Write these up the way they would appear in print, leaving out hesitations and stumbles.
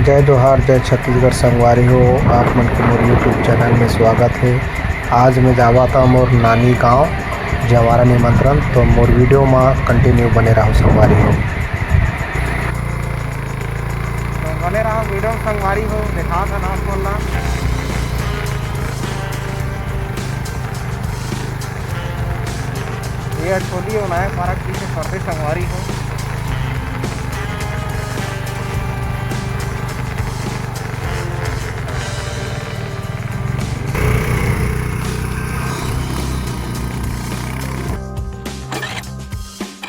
जय जोहार जय छत्तीसगढ़ संगवारी हो। आप मन के मोर यूट्यूब चैनल में स्वागत है। आज मैं जावा था मोर नानी गांव जवारा निमंत्रण, तो मोर वीडियो में कंटिन्यू बने रहो संगवारी हो। तो बने रहो वीडियो में संगवारी हो। दिखा था नाम बोलना ये छोली होना है पारक पीछे पर्दे संगवारी हो।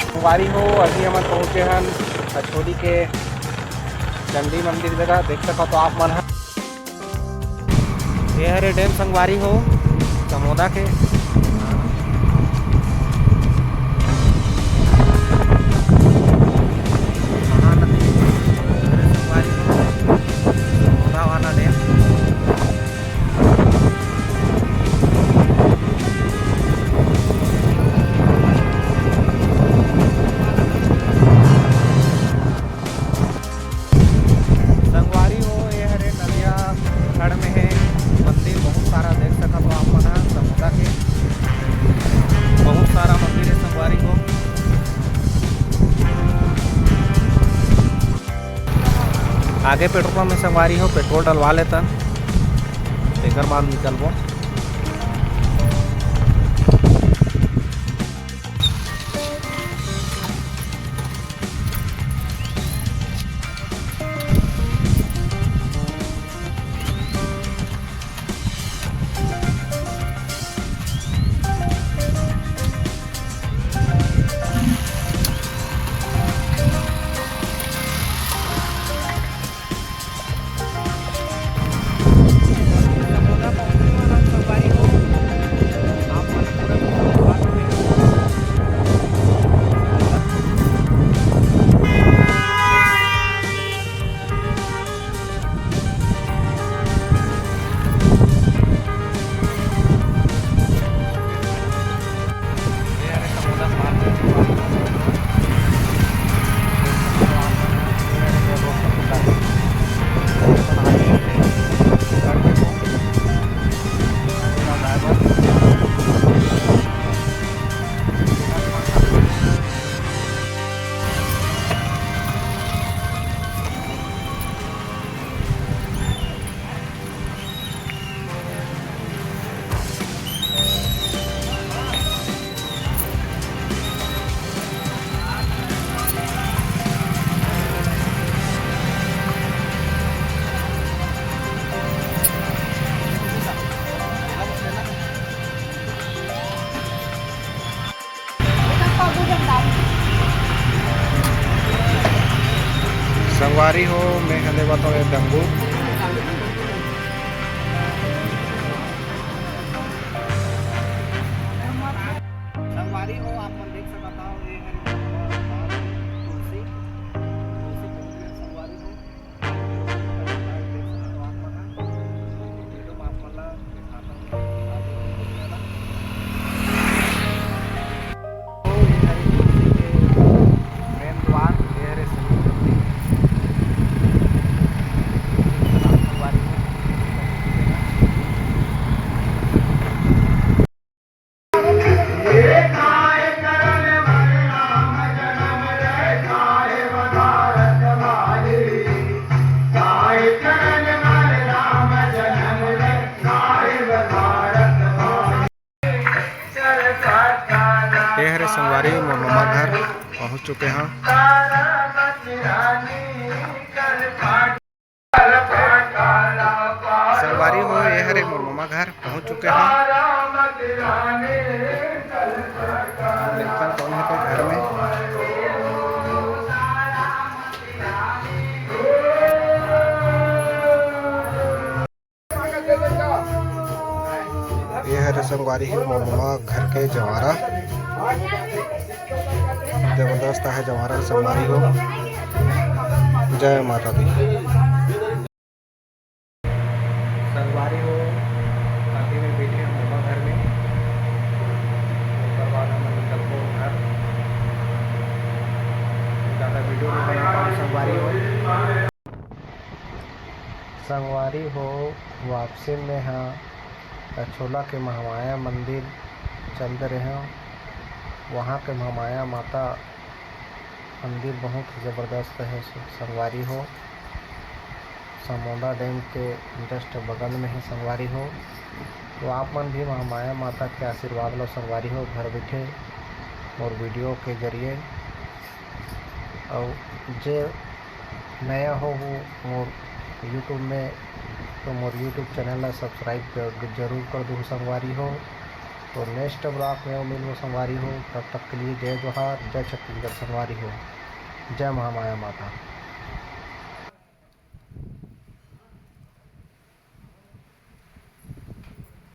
संगवारी हो अभी हम पहुँचे हैं छोली के चंडी मंदिर जगह देख सको तो आप मन ये हरे डैम संगवारी हो समोदा के। आगे पेट्रोल पंप में संगवारी हो पेट्रोल डलवा लेता एक बाद निकलबो। संगवारी हो मैं हले बताओ डंगू संगवारी हो आप मन देख सकता हो ये है तुलसी संगवारी हो संगवारी मोर मामा घर पहुंच चुके हैं। संगवारी हो ये हरे मोर मामा घर पहुंच चुके हैं। कौन है घर में ये हरे संगवारी है मोर मामा घर के जवारा जबरदस्त है जवारा संगवारी हो। जय माता दी। संगवारी हो शादी में बैठे हम मामा घर में उसके बाद हम निकलते घर ज़्यादा वीडियो नहीं बनाता संगवारी हो। संगवारी हो वापसी में हाँ अछोला के महामाया मंदिर चल रहे हैं। वहाँ के महामाया माता मंदिर बहुत ही ज़बरदस्त है। संगवारी हो समोदा डैम के जस्ट बगल में है संगवारी हो। तो आप मन भी महामाया माता के आशीर्वाद लो संगवारी हो घर बैठे और वीडियो के जरिए। और जे नया हो वो मोर यूट्यूब में तो मोर यूट्यूब चैनल ला सब्सक्राइब जरूर कर दो संगवारी हो। तो नेक्स्ट ब्लॉग में मिलो संगवारी हो। तब तक के लिए जय जोहार, जय छत्तीसगढ़ संगवारी हो, जय महामाया माता।